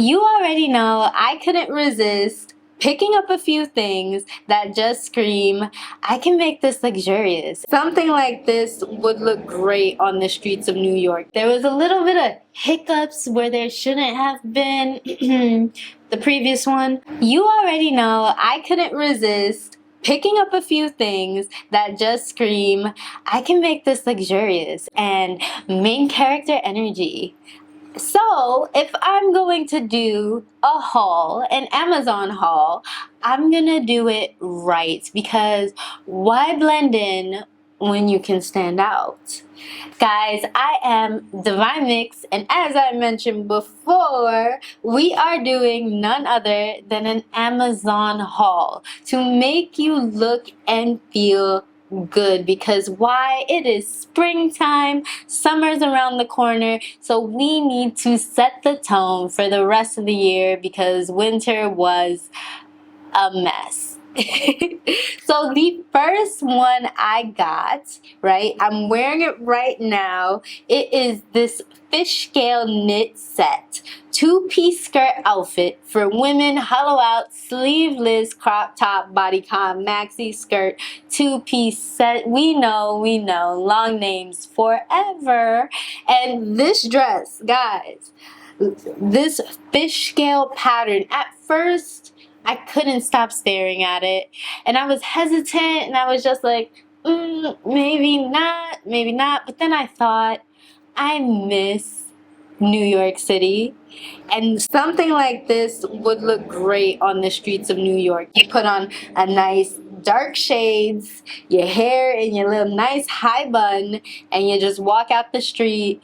You already know I couldn't resist picking up a few things that just scream, I can make this luxurious. Something like this would look great on the streets of New York. There was a little bit of hiccups where there shouldn't have been. The previous one. You already know I couldn't resist picking up a few things that just scream, I can make this luxurious, and main character energy. So if I'm going to do a haul, an Amazon haul, I'm gonna do it right, because why blend in when you can stand out? Guys, I am 𝘵𝑗𝑚𝑖𝑥, and as I mentioned before, we are doing none other than an Amazon haul to make you look and feel good, because why? It is springtime, summer's around the corner, so we need to set the tone for the rest of the year, because winter was a mess. So the first one I got, right, I'm wearing it right now. It is this fish scale knit set, 2-piece skirt outfit for women, hollow out, sleeveless, crop top, bodycon, maxi skirt, 2-piece set. We know, long names forever. And this dress, guys, this fish scale pattern, at first I couldn't stop staring at it, and I was hesitant, and I was just like, maybe not, but then I thought, I miss New York City, and something like this would look great on the streets of New York. You put on a nice dark shades, your hair in your little nice high bun, and you just walk out the street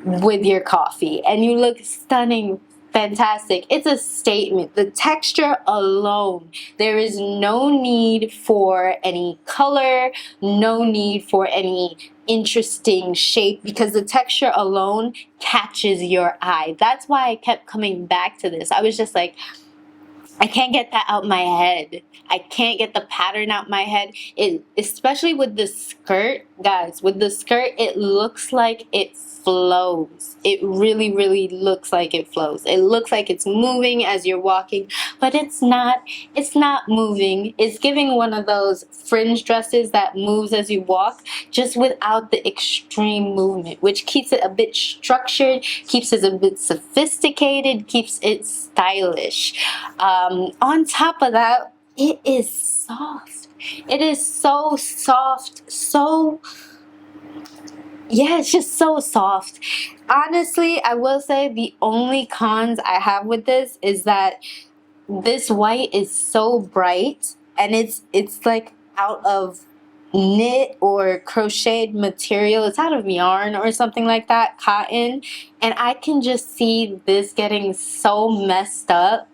with your coffee, and you look stunning, fantastic. It's a statement. The texture alone, there is no need for any color, no need for any interesting shape, because the texture alone catches your eye. That's why I kept coming back to this. I was just like, I can't get that out my head. I can't get the pattern out my head. Especially with the skirt, guys, with the skirt, it looks like it flows. It really, really looks like it flows. It looks like it's moving as you're walking, but it's not. It's not moving. It's giving one of those fringe dresses that moves as you walk, just without the extreme movement, which keeps it a bit structured, keeps it a bit sophisticated, keeps it stylish. On top of that, it is soft. It is so soft, yeah, it's just so soft. Honestly, I will say the only cons I have with this is that this white is so bright, and it's like out of knit or crocheted material. It's out of yarn or something like that, cotton, and I can just see this getting so messed up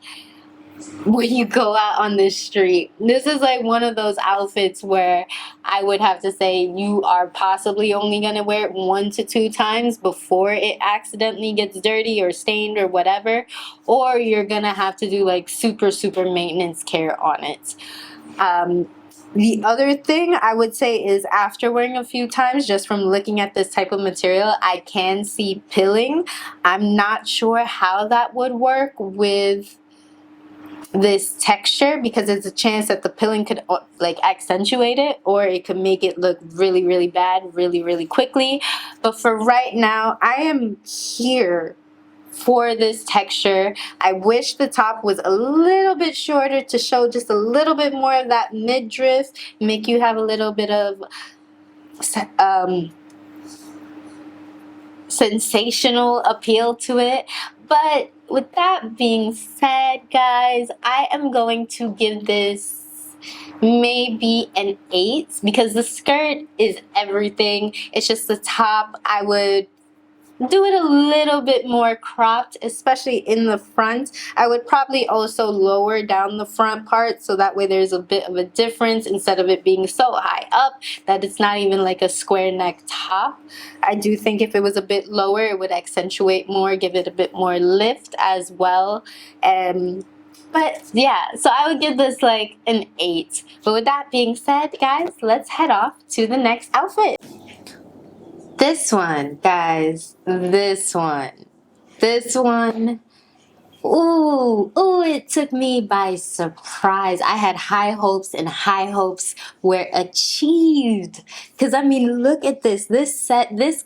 when you go out on the street. This is like one of those outfits where I would have to say you are possibly only going to wear it 1 to 2 times before it accidentally gets dirty or stained or whatever, or you're going to have to do like super maintenance care on it. The other thing I would say is, after wearing a few times, just from looking at this type of material, I can see pilling. I'm not sure how that would work with this texture, because there's a chance that the pilling could like accentuate it, or it could make it look really bad really quickly. But for right now, I am here for this texture. I wish the top was a little bit shorter to show just a little bit more of that midriff, make you have a little bit of sensational appeal to it. But with that being said, guys, I am going to give this maybe an 8, because the skirt is everything. It's just the top, I would do it a little bit more cropped, especially in the front. I would probably also lower down the front part, so that way there's a bit of a difference, instead of it being so high up that it's not even like a square neck top. I do think if it was a bit lower, it would accentuate more, give it a bit more lift as well. But yeah, so I would give this like an 8. But with that being said, guys, let's head off to the next outfit. This one, guys, this one Ooh, it took me by surprise. I had high hopes, and high hopes were achieved. Because, I mean, look at this. This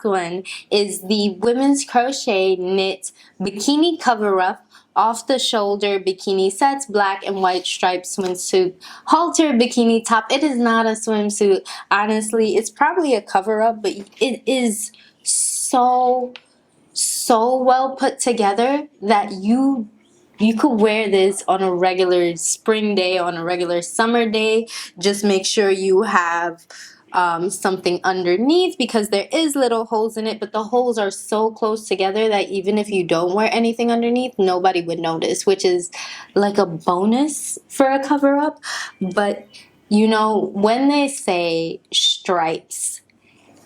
one is the women's crochet knit bikini cover-up, off-the-shoulder bikini sets, black and white striped swimsuit, halter bikini top. It is not a swimsuit. Honestly, it's probably a cover-up, but it is so well put together that you could wear this on a regular spring day, on a regular summer day. Just make sure you have something underneath, because there is little holes in it, but the holes are so close together that even if you don't wear anything underneath, nobody would notice, which is like a bonus for a cover-up. But you know, when they say stripes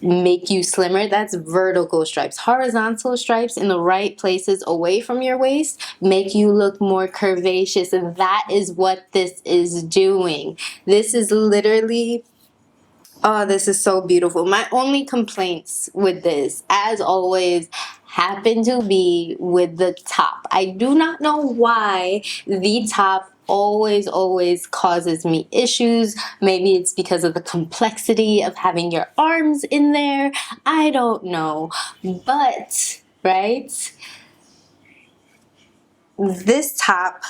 make you slimmer, that's vertical stripes. Horizontal stripes in the right places away from your waist make you look more curvaceous, and that is what this is doing. This is literally, oh, this is so beautiful. My only complaints with this, as always, happen to be with the top. I do not know why the top always causes me issues. Maybe it's because of the complexity of having your arms in there. I don't know. But, right? This top,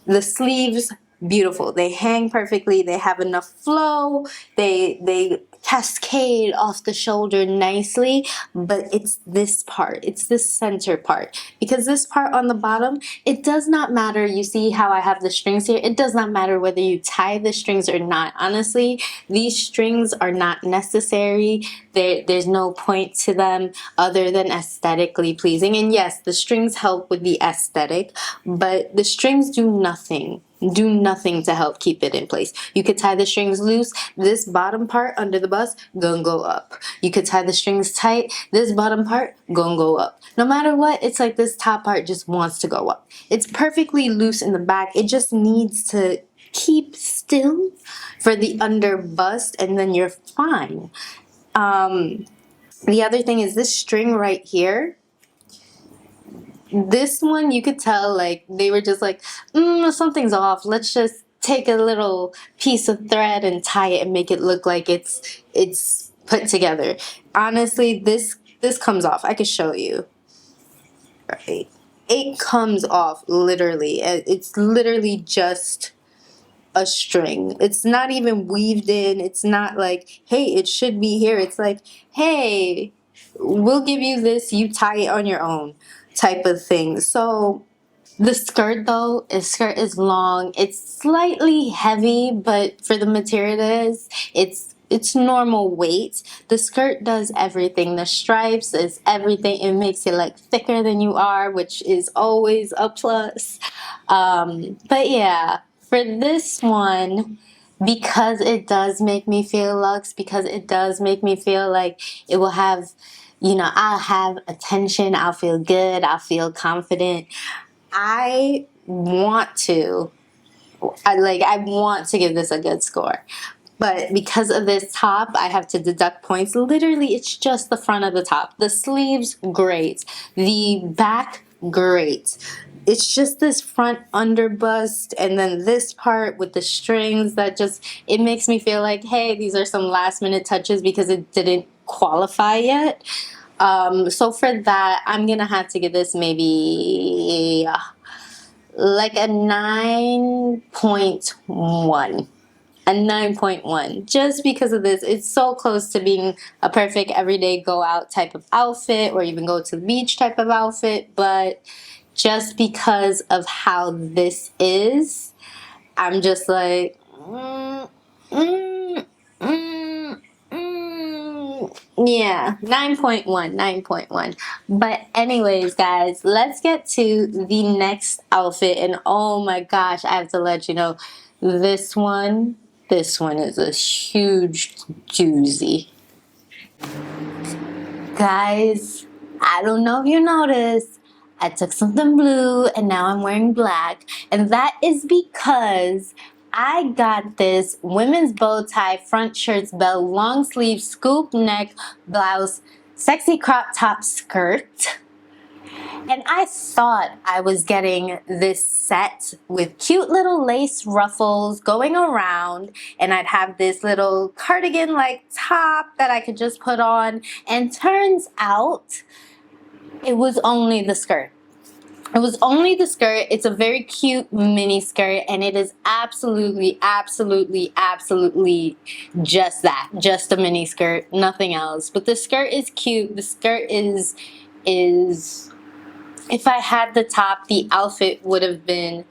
the sleeves, beautiful. They hang perfectly. They have enough flow. They cascade off the shoulder nicely, but it's this part. It's this center part. Because this part on the bottom, it does not matter. You see how I have the strings here? It does not matter whether you tie the strings or not. Honestly, these strings are not necessary. There's no point to them other than aesthetically pleasing. And yes, the strings help with the aesthetic, but the strings do nothing to help keep it in place. You could tie the strings loose. This bottom part under the bust gonna go up. You could tie the strings tight. This bottom part gonna go up. No matter what, it's like this top part just wants to go up. It's perfectly loose in the back. It just needs to keep still for the under bust, and then you're fine. The other thing is this string right here. This one, you could tell, like, they were just like, something's off. Let's just take a little piece of thread and tie it and make it look like it's put together. Honestly, this comes off. I could show you. Right. It comes off, literally. It's literally just a string. It's not even weaved in. It's not like, hey, it should be here. It's like, hey, we'll give you this, you tie it on your own type of thing. So the skirt, though, skirt is long. It's slightly heavy, but for the material it is, it's normal weight. The skirt does everything. The stripes is everything. It makes it like thicker than you are, which is always a plus. But yeah, for this one, because it does make me feel luxe, because it does make me feel like it will have, you know, I'll have attention, I'll feel good, I'll feel confident. I want to give this a good score. But because of this top, I have to deduct points. Literally, it's just the front of the top. The sleeves, great. The back, great. It's just this front under bust, and then this part with the strings that just, it makes me feel like, hey, these are some last minute touches because it didn't qualify yet. So for that, I'm gonna have to give this maybe like a 9.1. A 9.1, just because of this. It's so close to being a perfect everyday go out type of outfit, or even go to the beach type of outfit, but just because of how this is, I'm just like, yeah, 9.1. But anyways, guys, let's get to the next outfit. And oh my gosh, I have to let you know, this one is a huge doozy. Guys, I don't know if you noticed, I took something blue and now I'm wearing black. And that is because I got this women's bow tie, front shirts, belt, long sleeve, scoop neck, blouse, sexy crop top skirt. And I thought I was getting this set with cute little lace ruffles going around, and I'd have this little cardigan-like top that I could just put on, and turns out it was only the skirt. It was only the skirt. It's a very cute mini skirt, and it is absolutely, absolutely, absolutely just that. Just a mini skirt, nothing else. But the skirt is cute. The skirt is if I had the top, the outfit would have been,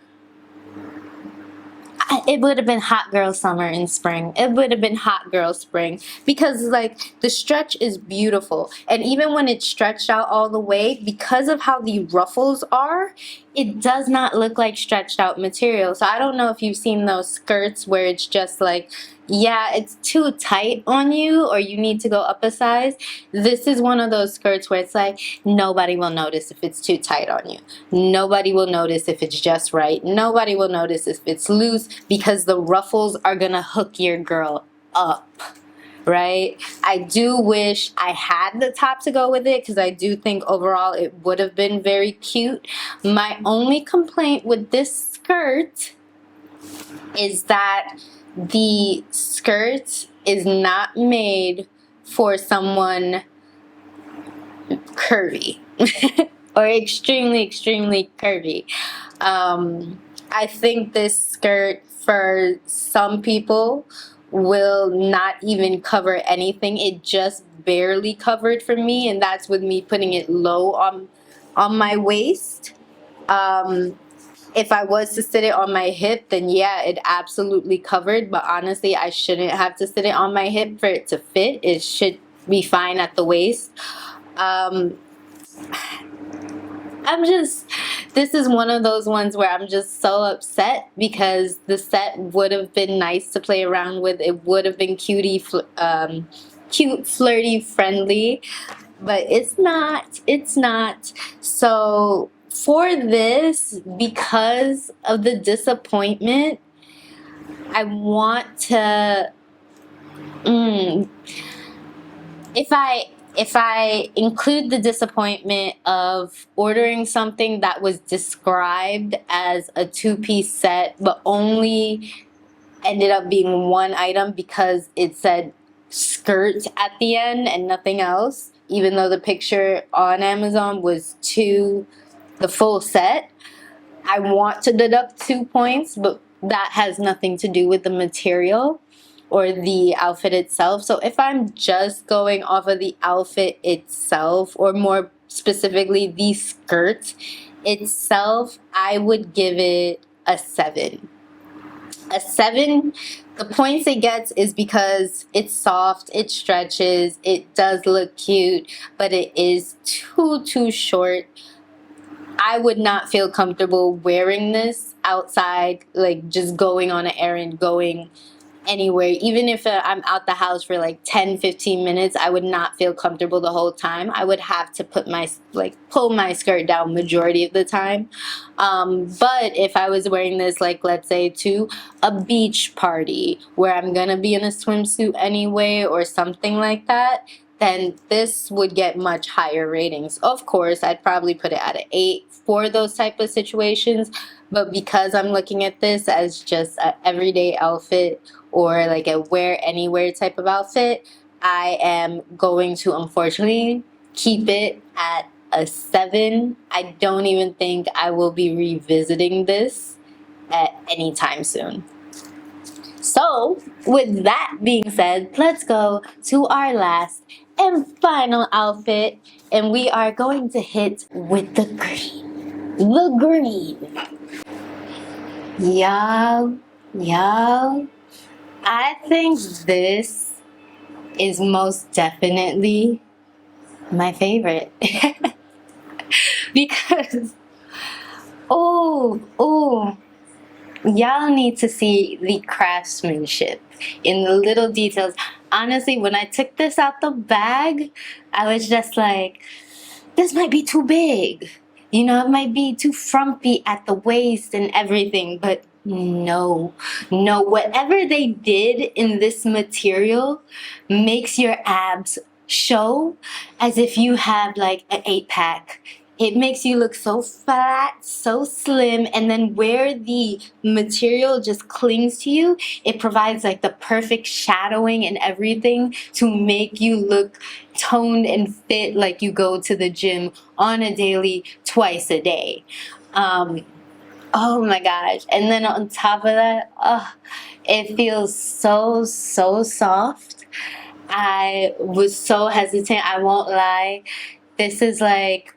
it would have been hot girl summer and spring. It would have been hot girl spring, because like the stretch is beautiful, and even when it's stretched out all the way, because of how the ruffles are, it does not look like stretched out material. So I don't know if you've seen those skirts where it's just like, yeah, it's too tight on you, or you need to go up a size. This is one of those skirts where it's like, nobody will notice if it's too tight on you. Nobody will notice if it's just right. Nobody will notice if it's loose, because the ruffles are gonna hook your girl up, right? I do wish I had the top to go with it, because I do think overall it would have been very cute. My only complaint with this skirt is that the skirt is not made for someone curvy or extremely, extremely curvy. I think this skirt for some people will not even cover anything. It just barely covered for me, and that's with me putting it low on my waist. If I was to sit it on my hip, then yeah, it absolutely covered, but honestly, I shouldn't have to sit it on my hip for it to fit. It should be fine at the waist. This is one of those ones where I'm just so upset, because the set would have been nice to play around with. It would have been cute, flirty, friendly, but it's not. So for this, because of the disappointment, I want to, if I include the disappointment of ordering something that was described as a two-piece set, but only ended up being one item because it said skirt at the end and nothing else, even though the picture on Amazon was the full set, I want to deduct 2 points, but that has nothing to do with the material or the outfit itself. So if I'm just going off of the outfit itself, or more specifically the skirt itself, I would give it a 7. A 7, the points it gets is because it's soft, it stretches, it does look cute, but it is too short. I would not feel comfortable wearing this outside, like just going on an errand, going anywhere. Even if I'm out the house for like 10-15 minutes, I would not feel comfortable the whole time. I would have to pull my skirt down majority of the time. But if I was wearing this, like let's say to a beach party where I'm gonna be in a swimsuit anyway or something like that, then this would get much higher ratings. Of course, I'd probably put it at an 8 for those type of situations, but because I'm looking at this as just an everyday outfit or like a wear anywhere type of outfit, I am going to unfortunately keep it at a 7. I don't even think I will be revisiting this at any time soon. So, with that being said, let's go to our last and final outfit, and we are going to hit with the green. The green. Y'all, I think this is most definitely my favorite. Because, y'all need to see the craftsmanship in the little details. Honestly, when I took this out the bag, I was just like, this might be too big. You know, it might be too frumpy at the waist and everything, but no. Whatever they did in this material makes your abs show as if you have like an 8-pack it makes you look so flat, so slim, and then where the material just clings to you, it provides like the perfect shadowing and everything to make you look toned and fit like you go to the gym on a daily, twice a day. Oh my gosh. And then on top of that, it feels so, so soft. I was so hesitant, I won't lie. This is like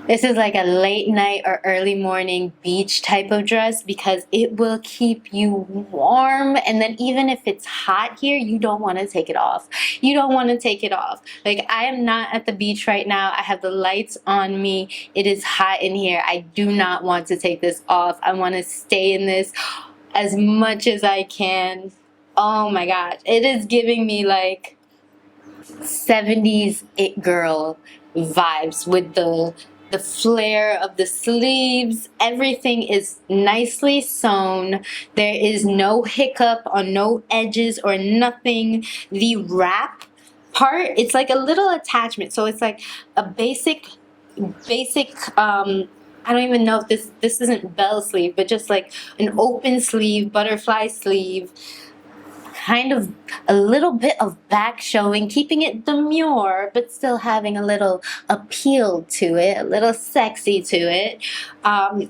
a late night or early morning beach type of dress because it will keep you warm, and then even if it's hot here, you don't want to take it off. You don't want to take it off. Like, I am not at the beach right now. I have the lights on me. It is hot in here. I do not want to take this off. I want to stay in this as much as I can. Oh my gosh. It is giving me like 70s it girl vibes with the flare of the sleeves. Everything is nicely sewn. There is no hiccup on no edges or nothing. The wrap part, it's like a little attachment. So it's like a basic I don't even know if this isn't bell sleeve, but just like an open sleeve, butterfly sleeve, kind of a little bit of back showing, keeping it demure, but still having a little appeal to it, a little sexy to it.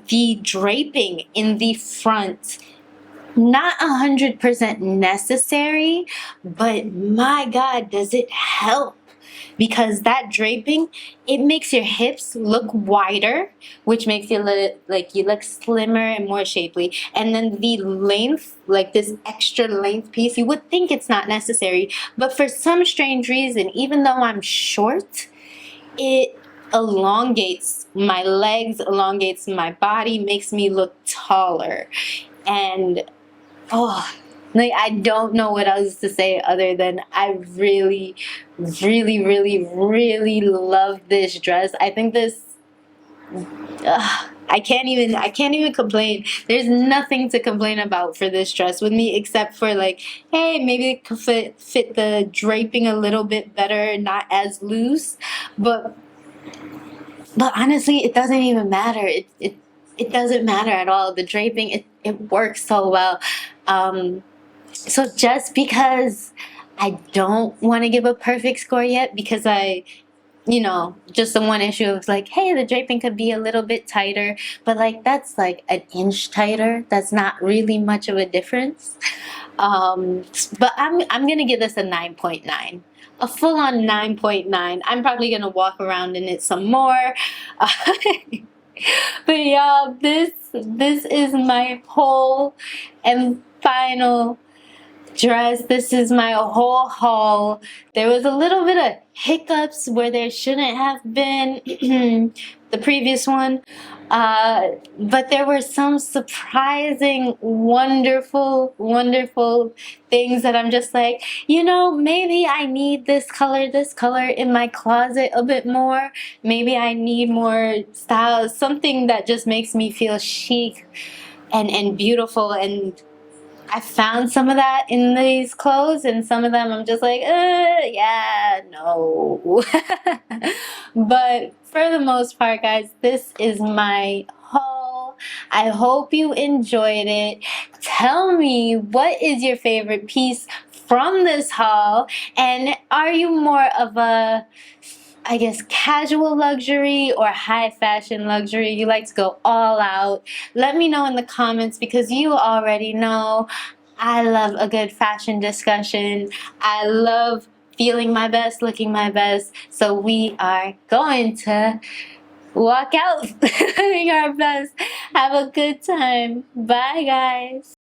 The draping in the front, not 100% necessary, but my God, does it help? Because that draping, it makes your hips look wider, which makes you look like you look slimmer and more shapely. And then the length, like this extra length piece, you would think it's not necessary, but for some strange reason, even though I'm short, it elongates my legs, elongates my body, makes me look taller. And like, I don't know what else to say other than I really, really, really, really love this dress. I think this, I can't even complain. There's nothing to complain about for this dress with me except for like, hey, maybe it could fit the draping a little bit better, not as loose. But honestly, it doesn't even matter. It doesn't matter at all. The draping, it works so well. So just because I don't want to give a perfect score yet, because just the one issue of like, hey, the draping could be a little bit tighter, but like that's like an inch tighter. That's not really much of a difference. But I'm gonna give this a 9.9. A full-on 9.9. I'm probably gonna walk around in it some more. But y'all, this is my whole and final dress. This is my whole haul. There was a little bit of hiccups where there shouldn't have been the previous one, but there were some surprising, wonderful things that I'm just like, maybe I need this color in my closet a bit more. Maybe I need more style, something that just makes me feel chic and beautiful. And I found some of that in these clothes, and some of them I'm just like, yeah, no. But for the most part, guys, this is my haul. I hope you enjoyed it. Tell me, what is your favorite piece from this haul? And are you more of a, I guess, casual luxury or high fashion luxury? You like to go all out? Let me know in the comments, because you already know I love a good fashion discussion. I love feeling my best, looking my best. So we are going to walk out looking our best. Have a good time. Bye, guys.